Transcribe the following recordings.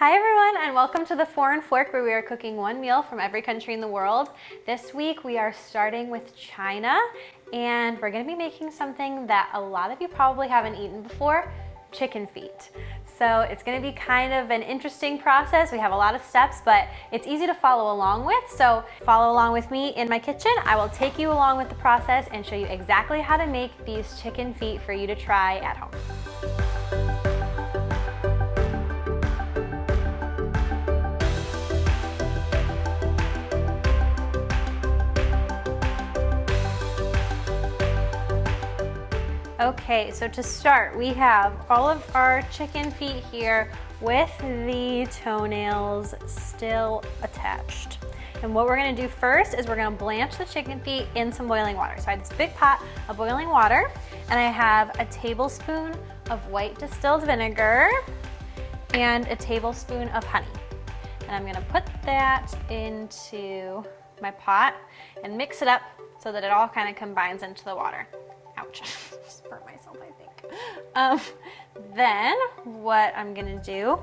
Hi everyone, and welcome to the Foreign Fork, where we are cooking one meal from every country in the world. This week we are starting with China, and we're going to be making something that a lot of you probably haven't eaten before: chicken feet. So it's going to be kind of an interesting process. We have a lot of steps, but it's easy to follow along with. So follow along with me in my kitchen. I will take you along with the process and show you exactly how to make these chicken feet for you to try at home. Okay, so to start, we have all of our chicken feet here with the toenails still attached. And what we're gonna do first is we're gonna blanch the chicken feet in some boiling water. So I have this big pot of boiling water, and I have a tablespoon of white distilled vinegar and a tablespoon of honey. And I'm gonna put that into my pot and mix it up so that it all kind of combines into the water. Ouch, just burnt myself, I think. Then what I'm gonna do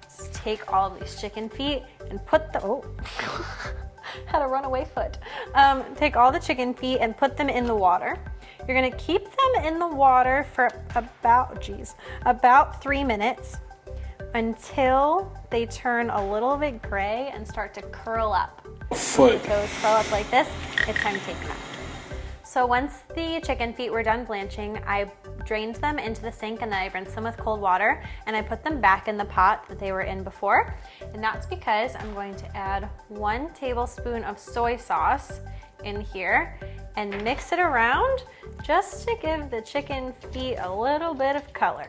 is take all of these chicken feet and put the, had a runaway foot. Take all the chicken feet and put them in the water. You're gonna keep them in the water for about 3 minutes until they turn a little bit gray and start to curl up. When the toes curl up like this, it's time to take them out. So once the chicken feet were done blanching, I drained them into the sink and then I rinsed them with cold water, and I put them back in the pot that they were in before. And that's because I'm going to add 1 tablespoon of soy sauce in here and mix it around just to give the chicken feet a little bit of color.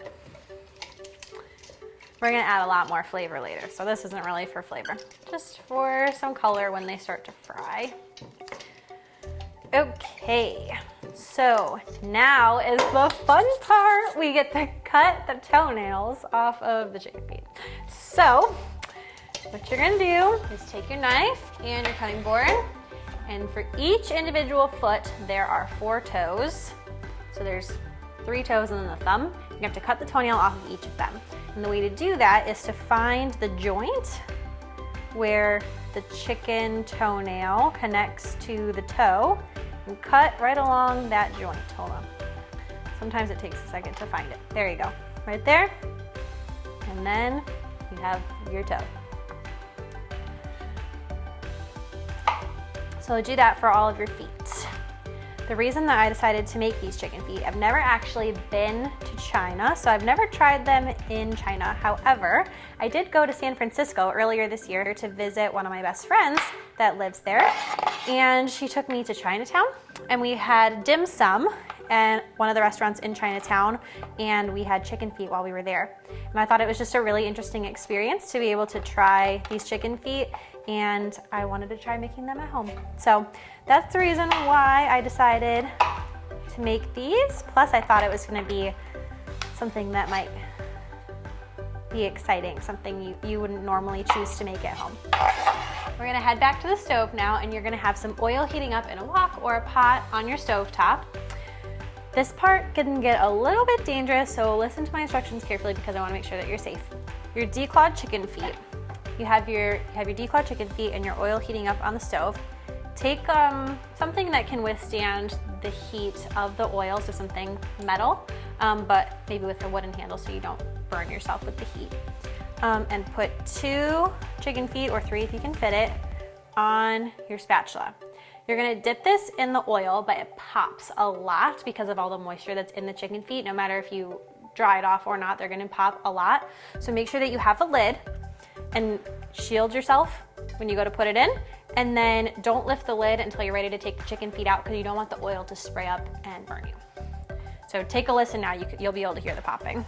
We're gonna add a lot more flavor later, so this isn't really for flavor, just for some color when they start to fry. Okay, so now is the fun part. We get to cut the toenails off of the chicken feet. So what you're gonna do is take your knife and your cutting board, and for each individual foot there are 4 toes. So there's 3 toes and then the thumb. You have to cut the toenail off of each of them. And the way to do that is to find the joint where the chicken toenail connects to the toe and cut right along that joint. Hold on. Sometimes it takes a second to find it. There you go. Right there. And then you have your toe. So do that for all of your feet. The reason that I decided to make these chicken feet, I've never actually been to China, so I've never tried them in China. However, I did go to San Francisco earlier this year to visit one of my best friends that lives there, and she took me to Chinatown, and we had dim sum at one of the restaurants in Chinatown, and we had chicken feet while we were there. And I thought it was just a really interesting experience to be able to try these chicken feet, and I wanted to try making them at home. So that's the reason why I decided to make these. Plus I thought it was gonna be something that might be exciting, something you wouldn't normally choose to make at home. We're gonna head back to the stove now, and you're gonna have some oil heating up in a wok or a pot on your stove top. This part can get a little bit dangerous, so listen to my instructions carefully because I wanna make sure that you're safe. Your declawed chicken feet. You have your declawed chicken feet and your oil heating up on the stove. Take something that can withstand the heat of the oil, so something metal, but maybe with a wooden handle so you don't burn yourself with the heat. And put 2 chicken feet, or 3 if you can fit it, on your spatula. You're gonna dip this in the oil, but it pops a lot because of all the moisture that's in the chicken feet. No matter if you dry it off or not, they're gonna pop a lot. So make sure that you have a lid and shield yourself when you go to put it in. And then don't lift the lid until you're ready to take the chicken feet out, because you don't want the oil to spray up and burn you. So take a listen now, you'll be able to hear the popping.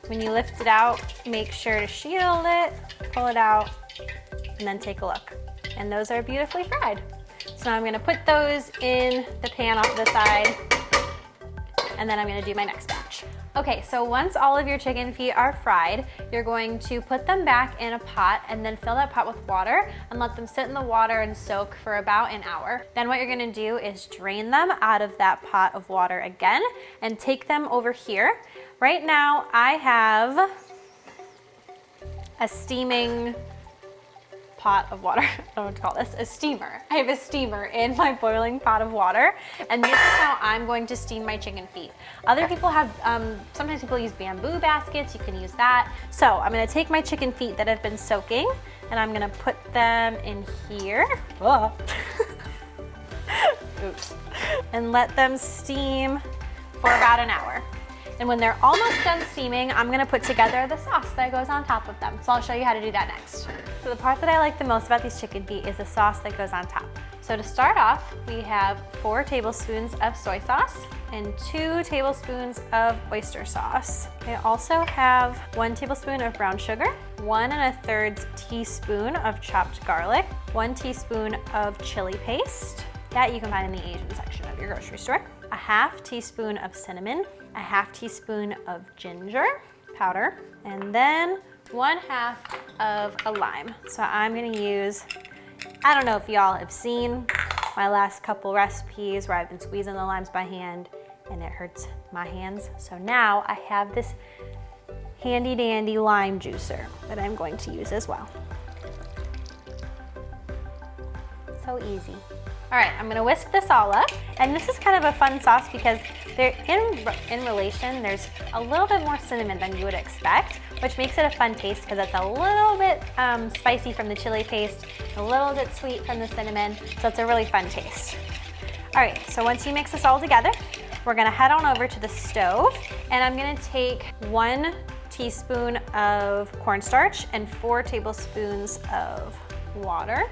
When you lift it out, make sure to shield it, pull it out, and then take a look. And those are beautifully fried. So now I'm gonna put those in the pan off to the side, and then I'm gonna do my next batch. Okay, so once all of your chicken feet are fried, you're going to put them back in a pot and then fill that pot with water and let them sit in the water and soak for about an hour. Then what you're gonna do is drain them out of that pot of water again and take them over here. Right now, I have a steaming pot of water. I don't know what to call this, a steamer. I have a steamer in my boiling pot of water, and this is how I'm going to steam my chicken feet. Other people have, sometimes people use bamboo baskets, you can use that. So I'm gonna take my chicken feet that have been soaking, and I'm gonna put them in here. Oops. And let them steam for about an hour. And when they're almost done steaming, I'm gonna put together the sauce that goes on top of them. So I'll show you how to do that next. So the part that I like the most about these chicken feet is the sauce that goes on top. So to start off, we have 4 tablespoons of soy sauce and 2 tablespoons of oyster sauce. I also have 1 tablespoon of brown sugar, 1 1/3 teaspoon of chopped garlic, 1 teaspoon of chili paste that you can find in the Asian section of your grocery store, a 1/2 teaspoon of cinnamon, a 1/2 teaspoon of ginger powder, and then 1/2 of a lime. So I'm gonna use, I don't know if y'all have seen my last couple recipes where I've been squeezing the limes by hand and it hurts my hands. So now I have this handy dandy lime juicer that I'm going to use as well. So easy. All right, I'm gonna whisk this all up. And this is kind of a fun sauce because they're in relation, there's a little bit more cinnamon than you would expect, which makes it a fun taste because it's a little bit spicy from the chili paste, a little bit sweet from the cinnamon, so it's a really fun taste. All right, so once you mix this all together, we're gonna head on over to the stove, and I'm gonna take 1 teaspoon of cornstarch and 4 tablespoons of water.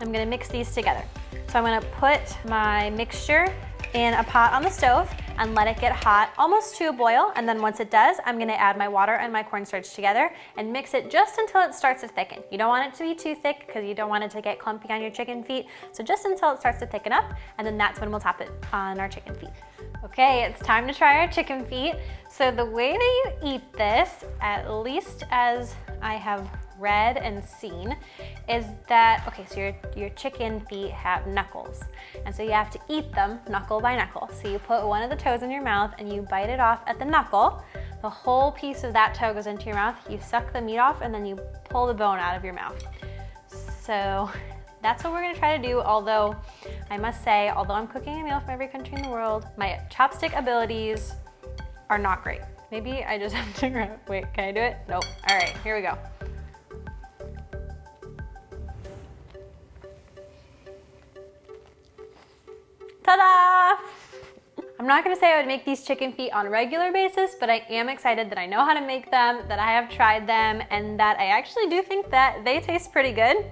I'm gonna mix these together. So I'm gonna put my mixture in a pot on the stove and let it get hot almost to a boil, and then once it does, I'm gonna add my water and my cornstarch together and mix it just until it starts to thicken. You don't want it to be too thick because you don't want it to get clumpy on your chicken feet, so just until it starts to thicken up, and then that's when we'll top it on our chicken feet. Okay, it's time to try our chicken feet. So the way that you eat this, at least as I have read and seen, is that, okay, so your chicken feet have knuckles, and so you have to eat them knuckle by knuckle. So you put one of the toes in your mouth and you bite it off at the knuckle. The whole piece of that toe goes into your mouth, you suck the meat off, and then you pull the bone out of your mouth. So that's what we're gonna try to do, although I must say, although I'm cooking a meal from every country in the world, my chopstick abilities are not great. Maybe I just have to grab, wait, can I do it? Nope. All right, here we go. Ta-da! I'm not gonna say I would make these chicken feet on a regular basis, but I am excited that I know how to make them, that I have tried them, and that I actually do think that they taste pretty good.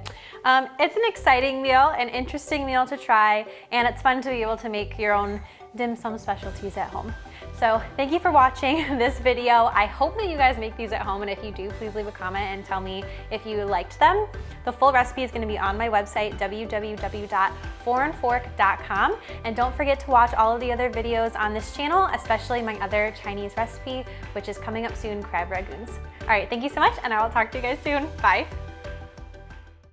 It's an exciting meal, an interesting meal to try, and it's fun to be able to make your own dim sum specialties at home. So thank you for watching this video. I hope that you guys make these at home, and if you do, please leave a comment and tell me if you liked them. The full recipe is gonna be on my website, www.forandfork.com, and don't forget to watch all of the other videos on this channel, especially my other Chinese recipe, which is coming up soon, crab ragoons. All right, thank you so much, and I will talk to you guys soon. Bye.